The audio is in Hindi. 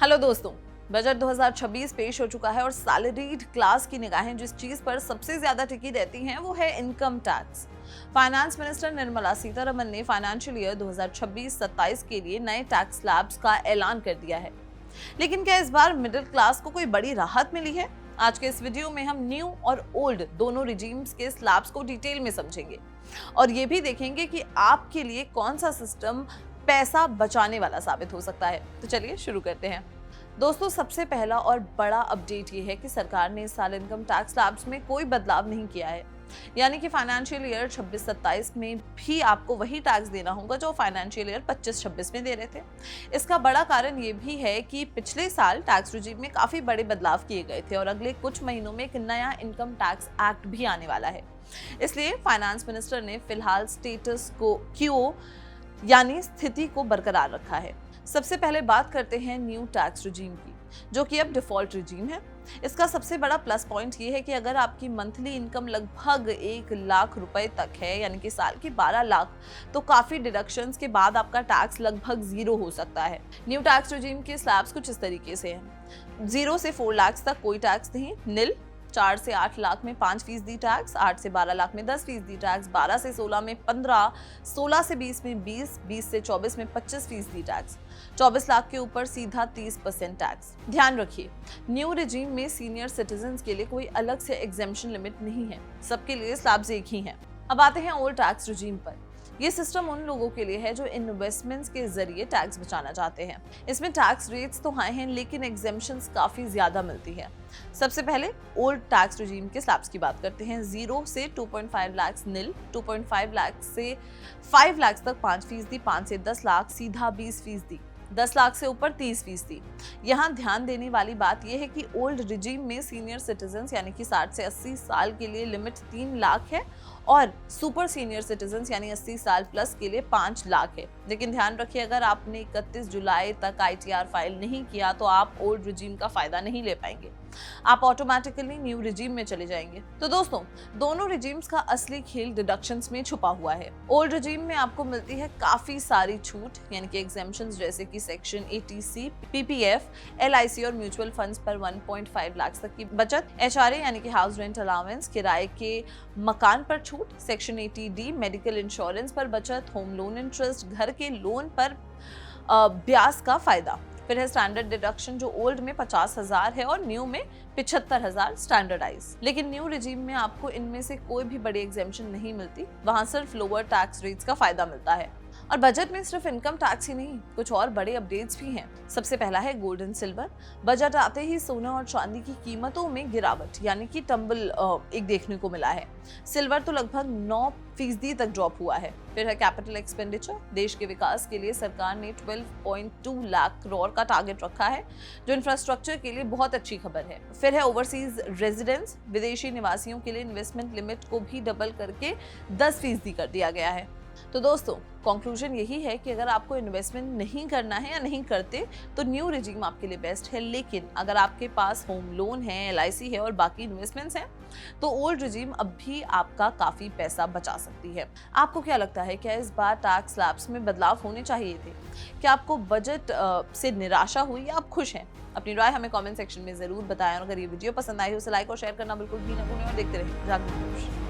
हेलो दोस्तों, बजट 2026 पेश हो चुका है और सैलरीड क्लास की निगाहें जिस चीज पर सबसे ज्यादा टिकी रहती हैं वो है income tax. Finance minister Nirmala Sitharaman ने फाइनेंशियल ईयर 2026-27 के लिए नए टैक्स स्लैब्स का ऐलान कर दिया है। लेकिन क्या इस बार मिडिल क्लास को कोई बड़ी राहत मिली है? आज के इस वीडियो में हम न्यू और ओल्ड दोनों रिजीम्स के स्लैब्स को डिटेल में समझेंगे और ये भी देखेंगे कि आपके लिए कौन सा सिस्टम पैसा बचाने वाला साबित हो सकता है। तो चलिए शुरू करते हैं। दोस्तों, सबसे पहला और बड़ा अपडेट ये है कि सरकार ने इस साल इनकम टैक्स स्लैब्स में कोई बदलाव नहीं किया है। यानी कि फाइनेंशियल ईयर 26-27 में भी आपको वही टैक्स देना होगा जो फाइनेंशियल ईयर 25-26 में दे रहे थे। इसका बड़ा कारण ये भी है कि पिछले साल टैक्स रिजीम में काफी बड़े बदलाव किए गए थे और अगले कुछ महीनों में एक नया इनकम टैक्स एक्ट भी आने वाला है। इसलिए फाइनेंस मिनिस्टर ने फिलहाल स्टेटस क्वो यानी स्थिति को बरकरार रखा है। सबसे पहले बात करते हैं न्यू टैक्स रिजीम की, जो कि अब डिफॉल्ट रिजीम है। इसका सबसे बड़ा प्लस पॉइंट ये है कि अगर आपकी मंथली इनकम लगभग 1 लाख रुपए तक है, यानी कि साल की 12 लाख, तो काफी डिडक्शंस के बाद आपका टैक्स लगभग 0 हो सकता है। न्यू टैक्स रिजीम के स्लैब्स कुछ इस तरीके से हैं। 0 से 4 लाख तक कोई टैक्स नहीं, निल। 4 से 8 लाख में 5% टैक्स, 8 से 12 लाख में 10% टैक्स, 12 से 16 में 15, 16 से 20 में 20, 20 से 24 में 25% टैक्स, 24 लाख के ऊपर सीधा 30% टैक्स। ध्यान रखिए, न्यू रिजीम में सीनियर सिटीजन्स के लिए कोई अलग से एग्जेम्पशन लिमिट नहीं है, सबके लिए स्लैब्स एक ही हैं। अब आते हैं ओल्ड टैक्स रिजीम पर। ये सिस्टम उन लोगों के लिए है जो इन्वेस्टमेंट्स के जरिए टैक्स बचाना चाहते हैं। इसमें टैक्स रेट्स तो हाई हैं, लेकिन एग्जेम्पशंस काफी ज्यादा मिलती है। सबसे पहले ओल्ड टैक्स रिजीम के स्लैब्स की बात करते हैं। 0 से 2.5 लाख निल, 2.5 लाख से 5 लाख तक 5%, 5 से 10 लाख सीधा 20%, 10 लाख से ऊपर 30%। यहाँ ध्यान देने वाली बात यह है कि ओल्ड रिजीम में सीनियर सिटीजन्स यानी कि 60 से 80 साल के लिए लिमिट 3 लाख है और सुपर सीनियर सिटीजन्स यानी 80 साल प्लस के लिए 5 लाख है। लेकिन ध्यान रखिए, अगर आपने 31 जुलाई तक ITR फाइल नहीं किया तो आप ओल्ड रिजीम का फायदा नहीं ले पाएंगे, आप ऑटोमेटिकली न्यू रिजीम में चले जाएंगे। तो दोस्तों, दोनों रिजीम्स का असली खेल डिडक्शंस में छुपा हुआ है। ओल्ड रिजीम में आपको मिलती है काफी सारी छूट, यानी कि एग्जेम्पशंस जैसे कि सेक्शन 80C, PPF, LIC और म्यूचुअल फंड्स पर 1.5 लाख तक की बचत, HRA यानी कि हाउस रेंट अलाउंस, किराए के मकान पर छूट, सेक्शन 80D मेडिकल इंश्योरेंस पर बचत, होम लोन इंटरेस्ट, घर के लोन पर ब्याज का फायदा। फिर है स्टैंडर्ड डिडक्शन जो ओल्ड में 50,000 है और न्यू में 75,000 स्टैंडर्डाइज। लेकिन न्यू रिजीम में आपको इनमें से कोई भी बड़ी एग्जेम्पशन नहीं मिलती, वहां सिर्फ लोअर टैक्स रेट्स का फायदा मिलता है। और बजट में सिर्फ इनकम टैक्स ही नहीं, कुछ और बड़े अपडेट्स भी हैं। सबसे पहला है गोल्ड एंड सिल्वर। बजट आते ही सोना और चांदी की कीमतों में गिरावट यानी कि टंबल एक देखने को मिला है। सिल्वर तो लगभग 9% तक ड्रॉप हुआ है। फिर है कैपिटल एक्सपेंडिचर। देश के विकास के लिए सरकार ने 12.2 लाख करोड़ का टारगेट रखा है, जो इंफ्रास्ट्रक्चर के लिए बहुत अच्छी खबर है। फिर है ओवरसीज रेजिडेंस। विदेशी निवासियों के लिए इन्वेस्टमेंट लिमिट को भी डबल करके 10% कर दिया गया है। तो दोस्तों, कंक्लूजन यही है कि अगर आपको इन्वेस्टमेंट नहीं करना है या नहीं करते तो न्यू रिजीम आपके लिए बेस्ट है। लेकिन अगर आपके पास होम लोन है, LIC है और बाकी इन्वेस्टमेंट्स हैं तो ओल्ड रिजीम अब भी आपका काफी पैसा बचा सकती है। आपको क्या लगता है, क्या इस बार टैक्स स्लैब्स में बदलाव होने चाहिए थे? क्या आपको बजट से निराशा हुई या आप खुश हैं? अपनी राय हमें कमेंट सेक्शन में जरूर बताएं और अगर ये वीडियो पसंद आई हो तो लाइक और शेयर करना बिल्कुल भी ना भूलें और देखते रहें जागरूक न्यूज़।